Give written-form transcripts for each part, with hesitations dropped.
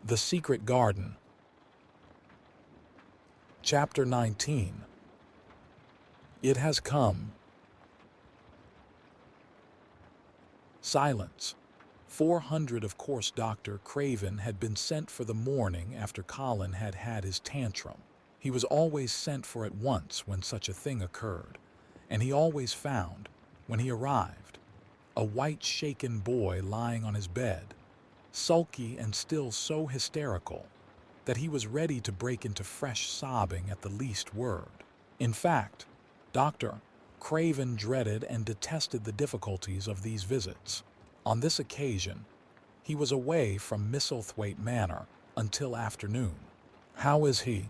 The Secret Garden. Chapter 19. It has come. Silence. 400 Of course Dr. Craven had been sent for the morning after Colin had had his tantrum. He was always sent for at once when such a thing occurred, and he always found, when he arrived, a white shaken boy lying on his bed, sulky and still so hysterical that he was ready to break into fresh sobbing at the least word. In fact, Dr. Craven dreaded and detested the difficulties of these visits. On this occasion, he was away from Misselthwaite Manor until afternoon. "How is he?"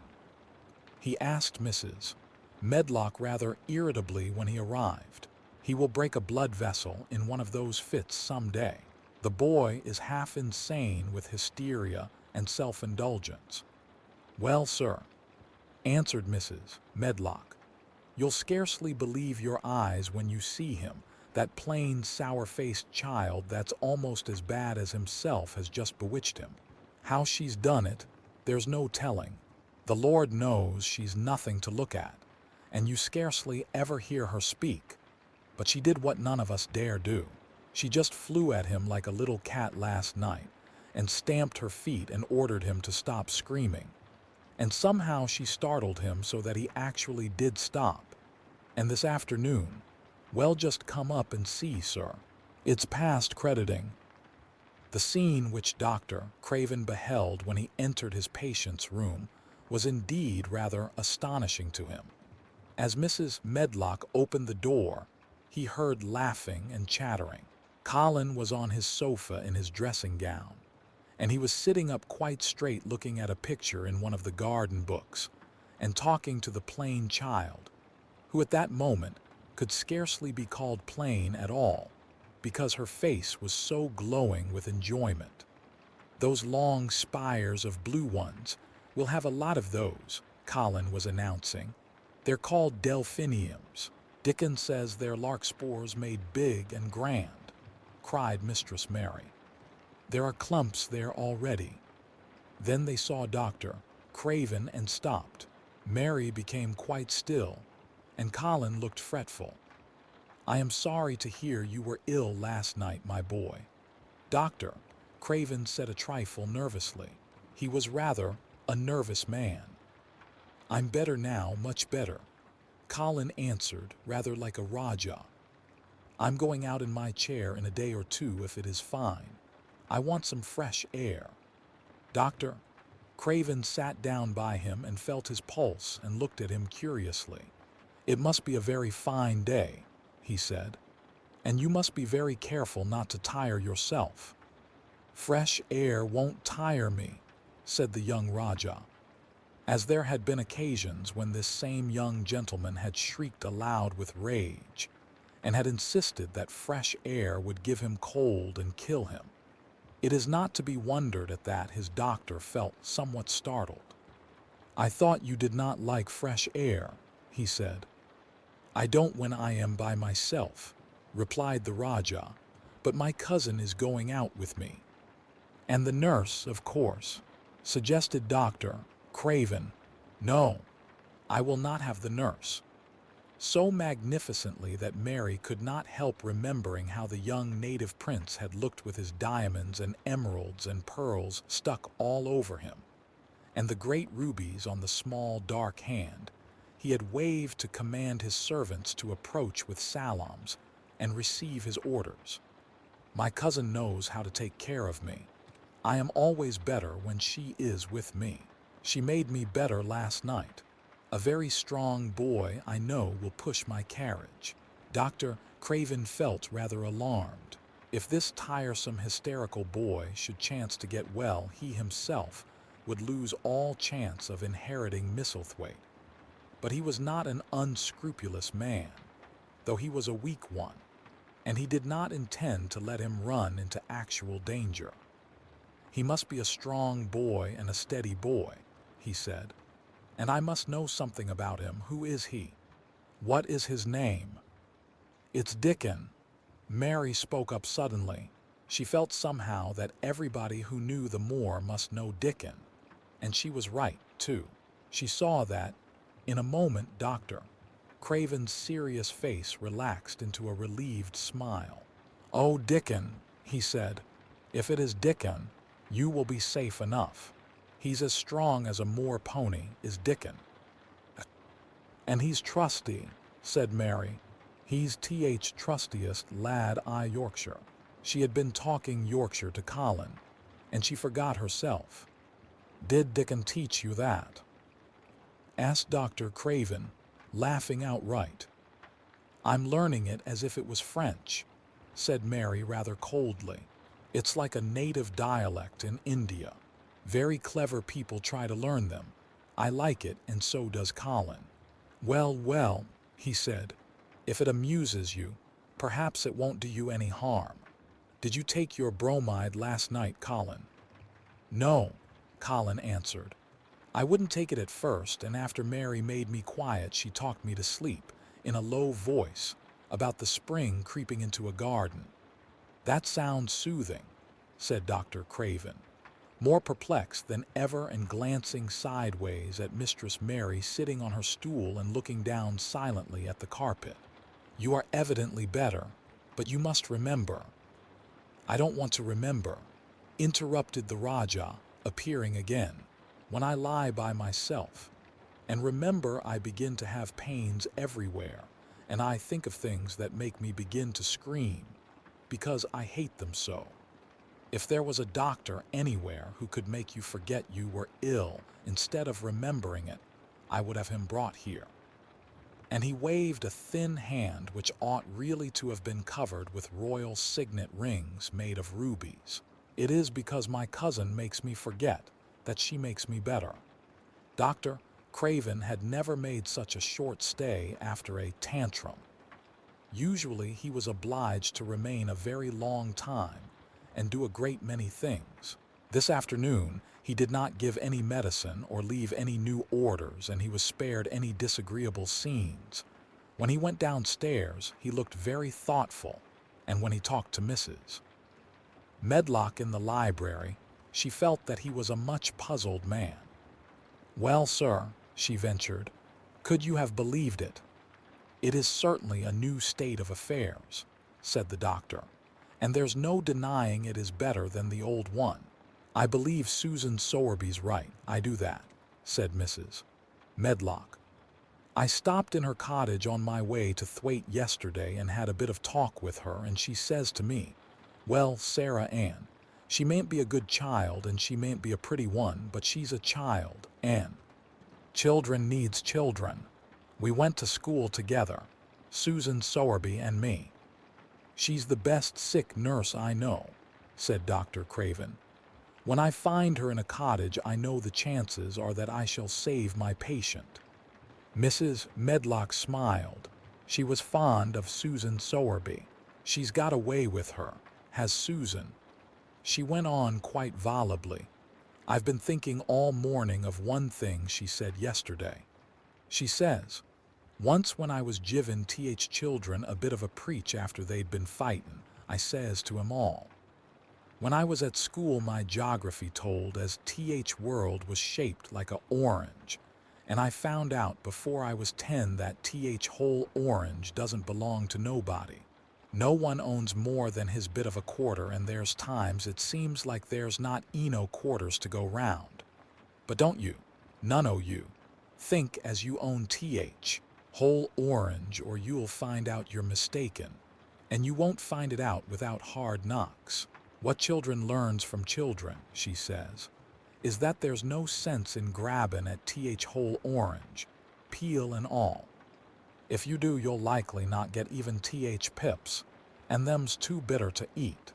he asked Mrs. Medlock rather irritably when he arrived. "He will break a blood vessel in one of those fits some day. The boy is half insane with hysteria and self-indulgence." "Well, sir," answered Mrs. Medlock, "you'll scarcely believe your eyes when you see him. That plain, sour-faced child that's almost as bad as himself has just bewitched him. How she's done it, there's no telling. The Lord knows she's nothing to look at, and you scarcely ever hear her speak. But she did what none of us dare do. She just flew at him like a little cat last night and stamped her feet and ordered him to stop screaming. And somehow she startled him so that he actually did stop. And this afternoon, well, just come up and see, sir. It's past crediting." The scene which Dr. Craven beheld when he entered his patient's room was indeed rather astonishing to him. As Mrs. Medlock opened the door, he heard laughing and chattering. Colin was on his sofa in his dressing gown, and he was sitting up quite straight looking at a picture in one of the garden books and talking to the plain child, who at that moment could scarcely be called plain at all because her face was so glowing with enjoyment. "Those long spires of blue ones, we'll have a lot of those," Colin was announcing. "They're called delphiniums. Dickens says they're larkspurs made big and grand," cried Mistress Mary. "There are clumps there already." Then they saw Dr. Craven and stopped. Mary became quite still, and Colin looked fretful. "I am sorry to hear you were ill last night, my boy." Dr. Craven said a trifle nervously. He was rather a nervous man. "I'm better now, much better," Colin answered, rather like a Rajah. "I'm going out in my chair in a day or two if it is fine. I want some fresh air." Dr. Craven sat down by him and felt his pulse and looked at him curiously. "It must be a very fine day," he said, "and you must be very careful not to tire yourself." "Fresh air won't tire me," said the young Rajah, as there had been occasions when this same young gentleman had shrieked aloud with rage and had insisted that fresh air would give him cold and kill him. It is not to be wondered at that his doctor felt somewhat startled. "I thought you did not like fresh air," he said. "I don't when I am by myself," replied the Rajah, "but my cousin is going out with me." "And the nurse, of course," suggested Dr. Craven. "No, I will not have the nurse," so magnificently that Mary could not help remembering how the young native prince had looked with his diamonds and emeralds and pearls stuck all over him, and the great rubies on the small dark hand he had waved to command his servants to approach with salams and receive his orders. "My cousin knows how to take care of me. I am always better when she is with me. She made me better last night. A very strong boy I know will push my carriage." Dr. Craven felt rather alarmed. If this tiresome, hysterical boy should chance to get well, he himself would lose all chance of inheriting Misselthwaite. But he was not an unscrupulous man, though he was a weak one, and he did not intend to let him run into actual danger. "He must be a strong boy and a steady boy," he said, "and I must know something about him. Who is he? What is his name?" "It's Dickon." Mary spoke up suddenly. She felt somehow that everybody who knew the moor must know Dickon, and she was right, too. She saw that, in a moment, Dr. Craven's serious face relaxed into a relieved smile. "Oh, Dickon," he said, "if it is Dickon, you will be safe enough. He's as strong as a moor pony, is Dickon." "And he's trusty," said Mary. "He's trustiest lad I Yorkshire." She had been talking Yorkshire to Colin, and she forgot herself. "Did Dickon teach you that?" asked Dr. Craven, laughing outright. "I'm learning it as if it was French," said Mary rather coldly. "It's like a native dialect in India. Very clever people try to learn them. I like it, and so does Colin." "Well, well," he said, "if it amuses you, perhaps it won't do you any harm. Did you take your bromide last night, Colin?" "No," Colin answered. "I wouldn't take it at first, and after Mary made me quiet, she talked me to sleep, in a low voice, about the spring creeping into a garden." "That sounds soothing," said Dr. Craven, more perplexed than ever and glancing sideways at Mistress Mary sitting on her stool and looking down silently at the carpet. "You are evidently better, but you must remember—" "I don't want to remember," interrupted the Rajah, appearing again, "when I lie by myself. And remember, I begin to have pains everywhere, and I think of things that make me begin to scream, because I hate them so. If there was a doctor anywhere who could make you forget you were ill instead of remembering it, I would have him brought here." And he waved a thin hand which ought really to have been covered with royal signet rings made of rubies. "It is because my cousin makes me forget that she makes me better." Dr. Craven had never made such a short stay after a tantrum. Usually he was obliged to remain a very long time and do a great many things. This afternoon he did not give any medicine or leave any new orders, and he was spared any disagreeable scenes. When he went downstairs he looked very thoughtful, and when he talked to Mrs. Medlock in the library, she felt that he was a much puzzled man. "Well, sir," she ventured, "could you have believed it?" "It is certainly a new state of affairs," said the doctor, "and there's no denying it is better than the old one." "I believe Susan Sowerby's right, I do that," said Mrs. Medlock. "I stopped in her cottage on my way to Thwaite yesterday and had a bit of talk with her, and she says to me, 'Well, Sarah Ann, she mayn't be a good child and she mayn't be a pretty one, but she's a child, and children needs children. We went to school together, Susan Sowerby and me.'" "She's the best sick nurse I know," said Dr. Craven. "When I find her in a cottage, I know the chances are that I shall save my patient." Mrs. Medlock smiled. She was fond of Susan Sowerby. "She's got a way with her, has Susan," she went on quite volubly. "I've been thinking all morning of one thing she said yesterday. She says, 'Once when I was givin' children a bit of a preach after they'd been fightin', I says to 'em all, when I was at school my geography told as world was shaped like a orange, and I found out before I was 10 that whole orange doesn't belong to nobody. No one owns more than his bit of a quarter, and there's times it seems like there's not eno quarters to go round. But don't you, none o' you, think as you own whole orange, or you'll find out you're mistaken, and you won't find it out without hard knocks. What children learns from children,' she says, is that there's no sense in grabbin' at whole orange, peel and all. If you do, you'll likely not get even pips, and them's too bitter to eat."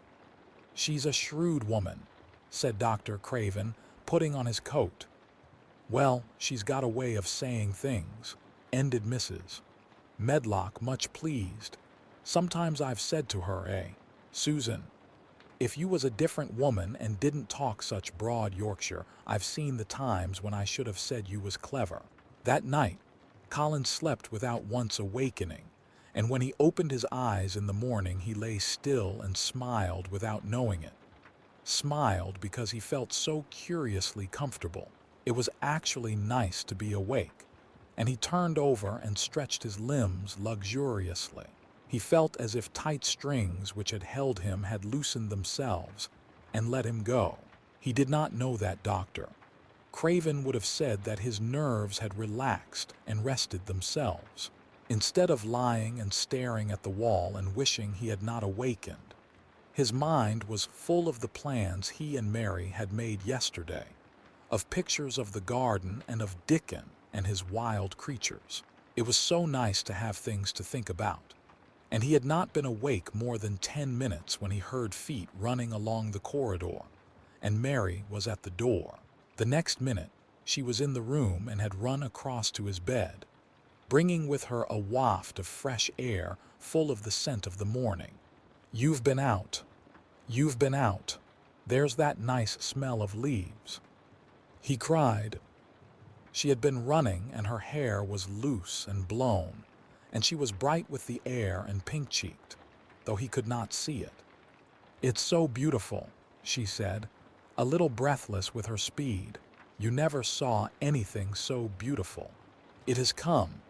"She's a shrewd woman," said Dr. Craven, putting on his coat. "Well, she's got a way of saying things," ended Mrs. Medlock, much pleased. "Sometimes I've said to her, Susan, if you was a different woman and didn't talk such broad Yorkshire, I've seen the times when I should have said you was clever." That night, Colin slept without once awakening, And when he opened his eyes in the morning, he lay still and smiled without knowing it. Smiled because he felt so curiously comfortable. It was actually nice to be awake. And he turned over and stretched his limbs luxuriously. He felt as if tight strings which had held him had loosened themselves and let him go. He did not know that doctor. Craven would have said that his nerves had relaxed and rested themselves. Instead of lying and staring at the wall and wishing he had not awakened, his mind was full of the plans he and Mary had made yesterday, of pictures of the garden and of Dickon and his wild creatures. It was so nice to have things to think about. And he had not been awake more than 10 minutes when he heard feet running along the corridor, and Mary was at the door. The next minute, she was in the room and had run across to his bed, bringing with her a waft of fresh air full of the scent of the morning. "You've been out. You've been out. There's that nice smell of leaves," he cried. She had been running, and her hair was loose and blown, and she was bright with the air and pink-cheeked, though he could not see it. "It's so beautiful," she said, a little breathless with her speed. "You never saw anything so beautiful. It has come.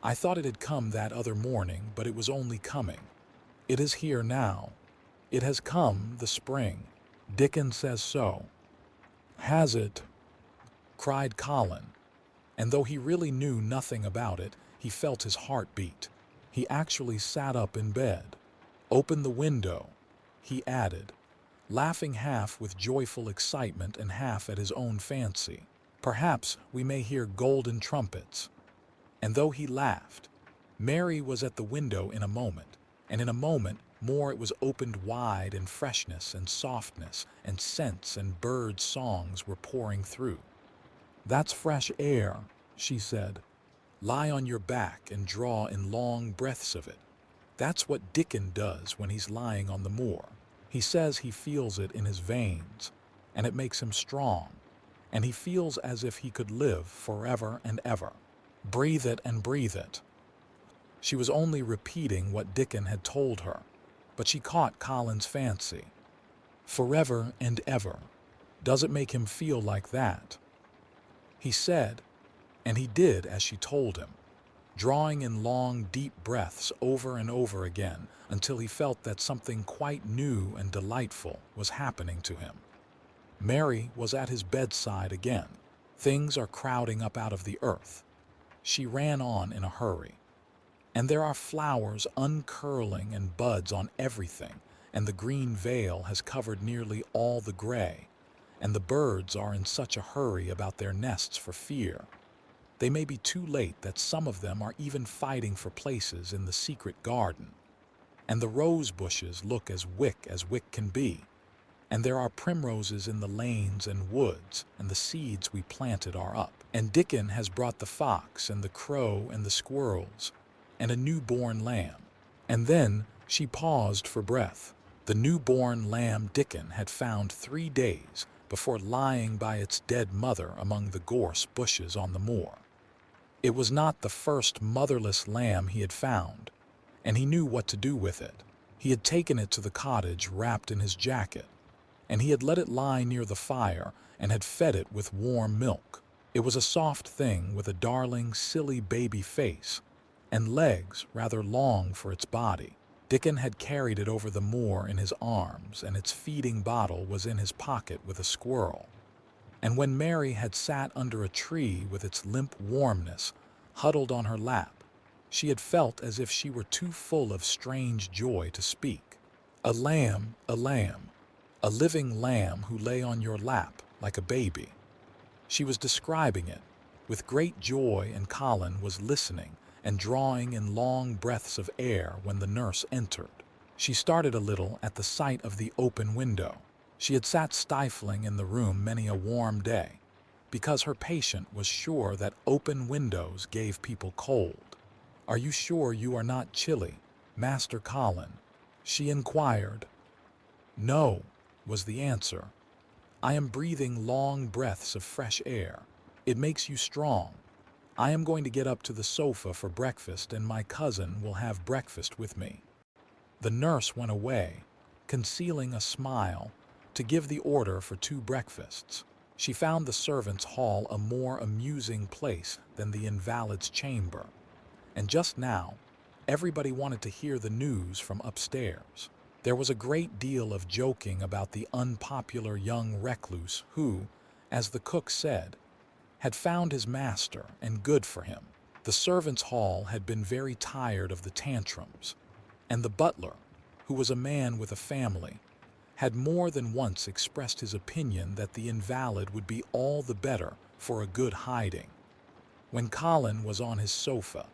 I thought it had come that other morning, but it was only coming. It is here now. It has come, the spring. Dickon says so." "Has it?" cried Colin, and though he really knew nothing about it, he felt his heart beat. He actually sat up in bed. "Open the window," he added, laughing half with joyful excitement and half at his own fancy. "Perhaps we may hear golden trumpets." And though he laughed, Mary was at the window in a moment, and in a moment more it was opened wide, and freshness and softness and scents and bird songs were pouring through. "That's fresh air," she said. "Lie on your back and draw in long breaths of it. That's what Dickon does when he's lying on the moor. He says he feels it in his veins, and it makes him strong, and he feels as if he could live forever and ever. Breathe it and breathe it." She was only repeating what Dickon had told her, but she caught Colin's fancy. "Forever and ever. Does it make him feel like that?" he said, and he did as she told him, drawing in long, deep breaths over and over again until he felt that something quite new and delightful was happening to him. Mary was at his bedside again. "Things are crowding up out of the earth," she ran on in a hurry. "And there are flowers uncurling and buds on everything, and the green veil has covered nearly all the gray, and the birds are in such a hurry about their nests for fear. They may be too late that some of them are even fighting for places in the secret garden. And the rose bushes look as wick can be. And there are primroses in the lanes and woods, and the seeds we planted are up. And Dickon has brought the fox and the crow and the squirrels, and a newborn lamb." And then she paused for breath. The newborn lamb Dickon had found 3 days before lying by its dead mother among the gorse bushes on the moor. It was not the first motherless lamb he had found, and he knew what to do with it. He had taken it to the cottage wrapped in his jacket, and he had let it lie near the fire and had fed it with warm milk. It was a soft thing with a darling, silly baby face, and legs rather long for its body. Dickon had carried it over the moor in his arms, and its feeding bottle was in his pocket with a squirrel. And when Mary had sat under a tree with its limp warmness huddled on her lap, she had felt as if she were too full of strange joy to speak. A lamb, a living lamb who lay on your lap like a baby." She was describing it with great joy, and Colin was listening and drawing in long breaths of air when the nurse entered. She started a little at the sight of the open window. She had sat stifling in the room many a warm day, because her patient was sure that open windows gave people cold. "Are you sure you are not chilly, Master Colin?" she inquired. "No," was the answer. "I am breathing long breaths of fresh air. It makes you strong. I am going to get up to the sofa for breakfast and my cousin will have breakfast with me." The nurse went away, concealing a smile, to give the order for 2 breakfasts. She found the servants' hall a more amusing place than the invalid's chamber, and just now, everybody wanted to hear the news from upstairs. There was a great deal of joking about the unpopular young recluse who, as the cook said, had found his master and good for him. The servants' hall had been very tired of the tantrums, and the butler, who was a man with a family, had more than once expressed his opinion that the invalid would be all the better for a good hiding. When Colin was on his sofa,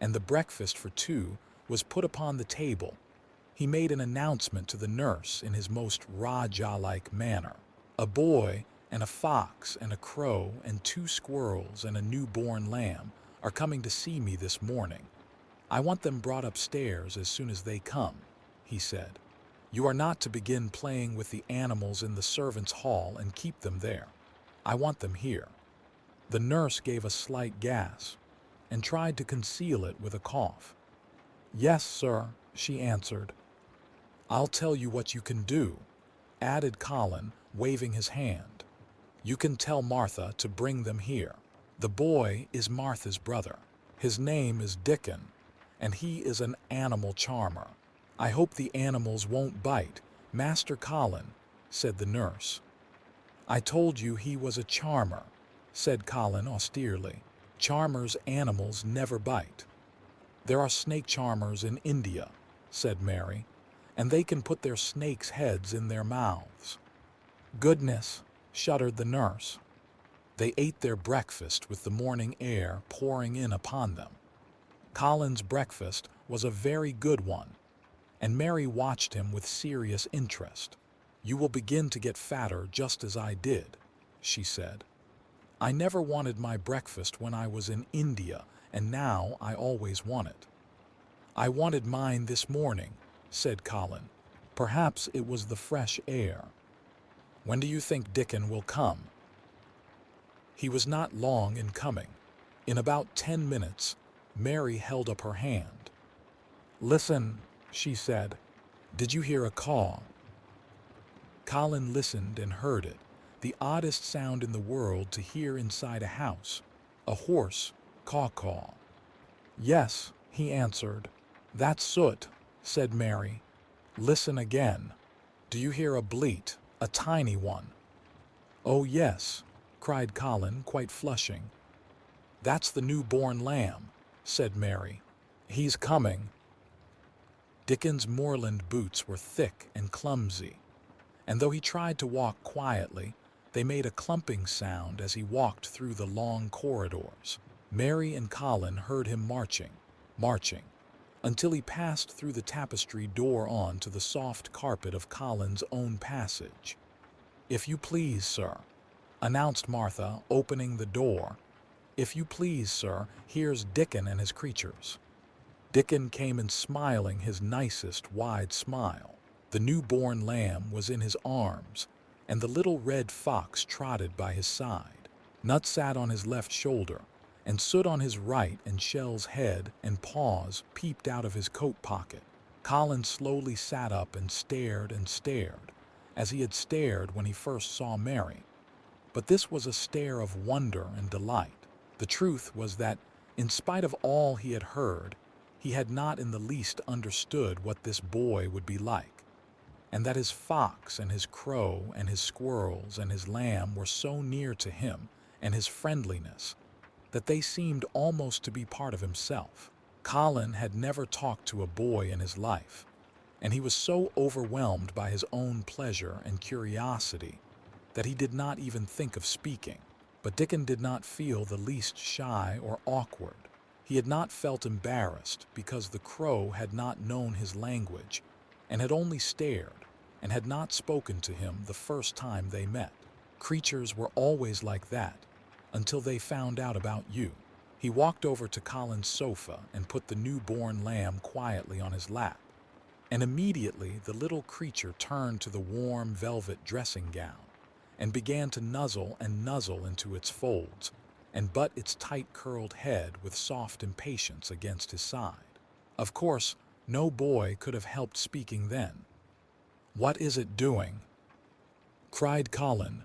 and the breakfast for 2 was put upon the table, he made an announcement to the nurse in his most Raja-like manner. "A boy and a fox and a crow and 2 squirrels and a newborn lamb are coming to see me this morning. I want them brought upstairs as soon as they come," he said. "You are not to begin playing with the animals in the servants' hall and keep them there. I want them here." The nurse gave a slight gasp and tried to conceal it with a cough. "Yes, sir," she answered. "I'll tell you what you can do," added Colin, waving his hand. "You can tell Martha to bring them here. The boy is Martha's brother. His name is Dickon, and he is an animal charmer." "I hope the animals won't bite, Master Colin," said the nurse. "I told you he was a charmer," said Colin austerely. "Charmers' animals never bite." "There are snake charmers in India," said Mary, "and they can put their snakes' heads in their mouths." "Goodness," shuddered the nurse. They ate their breakfast with the morning air pouring in upon them. Colin's breakfast was a very good one, and Mary watched him with serious interest. "You will begin to get fatter just as I did," she said. "I never wanted my breakfast when I was in India, and now I always want it." "I wanted mine this morning," said Colin. "Perhaps it was the fresh air." "When do you think Dickon will come?" He was not long in coming. In about 10 minutes, Mary held up her hand. "Listen," she said. "Did you hear a caw?" Colin listened and heard it, the oddest sound in the world to hear inside a house, a hoarse caw-caw. "Yes," he answered. "That's Soot," said Mary. "Listen again. Do you hear a bleat, a tiny one?" "Oh yes," cried Colin, quite flushing. "That's the newborn lamb," said Mary. "He's coming." Dickon's moorland boots were thick and clumsy, and though he tried to walk quietly, they made a clumping sound as he walked through the long corridors. Mary and Colin heard him marching, until he passed through the tapestry door on to the soft carpet of Colin's own passage. "If you please, sir," announced Martha, opening the door. "If you please, sir, here's Dickon and his creatures." Dickon came in smiling his nicest wide smile. The newborn lamb was in his arms, and the little red fox trotted by his side. Nut sat on his left shoulder, and Soot on his right, and Shell's head and paws peeped out of his coat pocket. Colin slowly sat up and stared, as he had stared when he first saw Mary. But this was a stare of wonder and delight. The truth was that, in spite of all he had heard, he had not in the least understood what this boy would be like, and that his fox and his crow and his squirrels and his lamb were so near to him and his friendliness that they seemed almost to be part of himself. Colin had never talked to a boy in his life, and he was so overwhelmed by his own pleasure and curiosity that he did not even think of speaking. But Dickon did not feel the least shy or awkward. He had not felt embarrassed because the crow had not known his language and had only stared and had not spoken to him the first time they met. Creatures were always like that until they found out about you. He walked over to Colin's sofa and put the newborn lamb quietly on his lap, and immediately the little creature turned to the warm velvet dressing gown and began to nuzzle and nuzzle into its folds, and butt its tight-curled head with soft impatience against his side. Of course, no boy could have helped speaking then. "What is it doing?" cried Colin.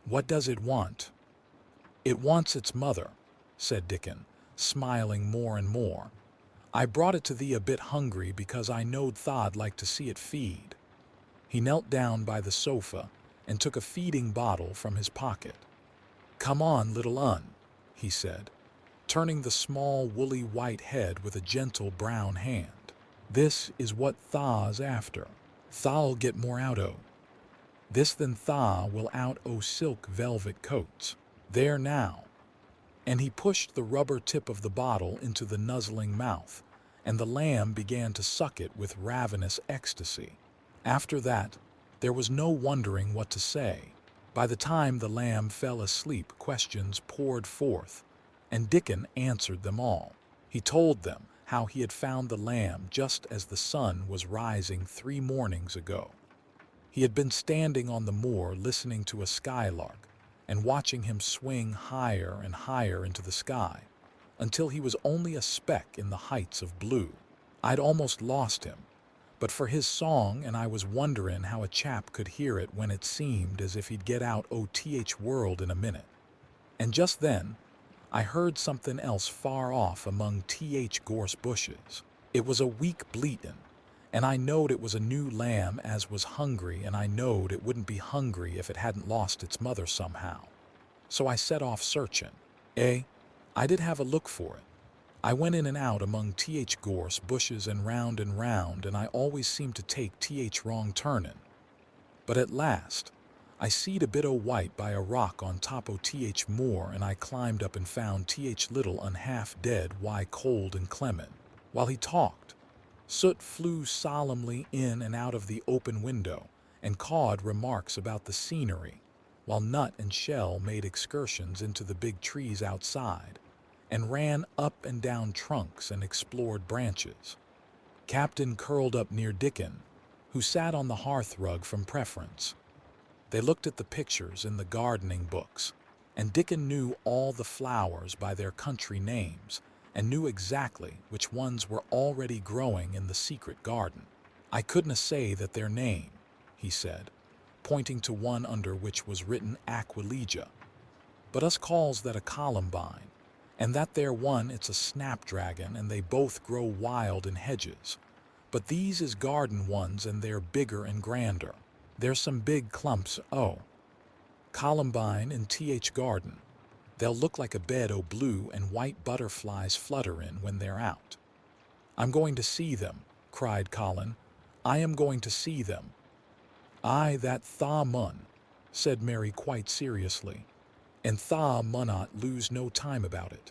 "What does it want?" "It wants its mother," said Dickon, smiling more and more. "I brought it to thee a bit hungry because I knowed tha'd like to see it feed." He knelt down by the sofa and took a feeding bottle from his pocket. "Come on, little un," he said, turning the small woolly white head with a gentle brown hand. "This is what thah's after. Tha'll get more out o' this than tha will out o' silk velvet coats. There now." And he pushed the rubber tip of the bottle into the nuzzling mouth, and the lamb began to suck it with ravenous ecstasy. After that, there was no wondering what to say. By the time the lamb fell asleep, questions poured forth, and Dickon answered them all. He told them how he had found the lamb just as the sun was rising 3 mornings ago. He had been standing on the moor listening to a skylark and watching him swing higher and higher into the sky until he was only a speck in the heights of blue. I'd almost lost him, but for his song, and I was wondering how a chap could hear it when it seemed as if he'd get out o' world in a minute. And just then, I heard something else far off among gorse bushes. It was a weak bleatin', and I knowed it was a new lamb as was hungry, and I knowed it wouldn't be hungry if it hadn't lost its mother somehow. So I set off searching. I did have a look for it. I went in and out among gorse bushes and round, and I always seemed to take wrong turnin'. But at last, I seed a bit o' white by a rock on top o' moor, and I climbed up and found little un half dead, why cold and clemmin'. While he talked, Soot flew solemnly in and out of the open window and cawed remarks about the scenery, while Nut and Shell made excursions into the big trees outside and ran up and down trunks and explored branches. Captain curled up near Dickon, who sat on the hearth rug from preference. They looked at the pictures in the gardening books, and Dickon knew all the flowers by their country names and knew exactly which ones were already growing in the secret garden. "I couldna say that their name," he said, pointing to one under which was written Aquilegia, "but us calls that a columbine, and that there one it's a snapdragon, and they both grow wild in hedges. But these is garden ones, and they're bigger and grander. There's some big clumps o' columbine in garden. They'll look like a bed o' blue and white butterflies flutterin' when they're out." "I'm going to see them," cried Colin. "I am going to see them." "Aye, that tha mun," said Mary quite seriously, "and tha munnot lose no time about it.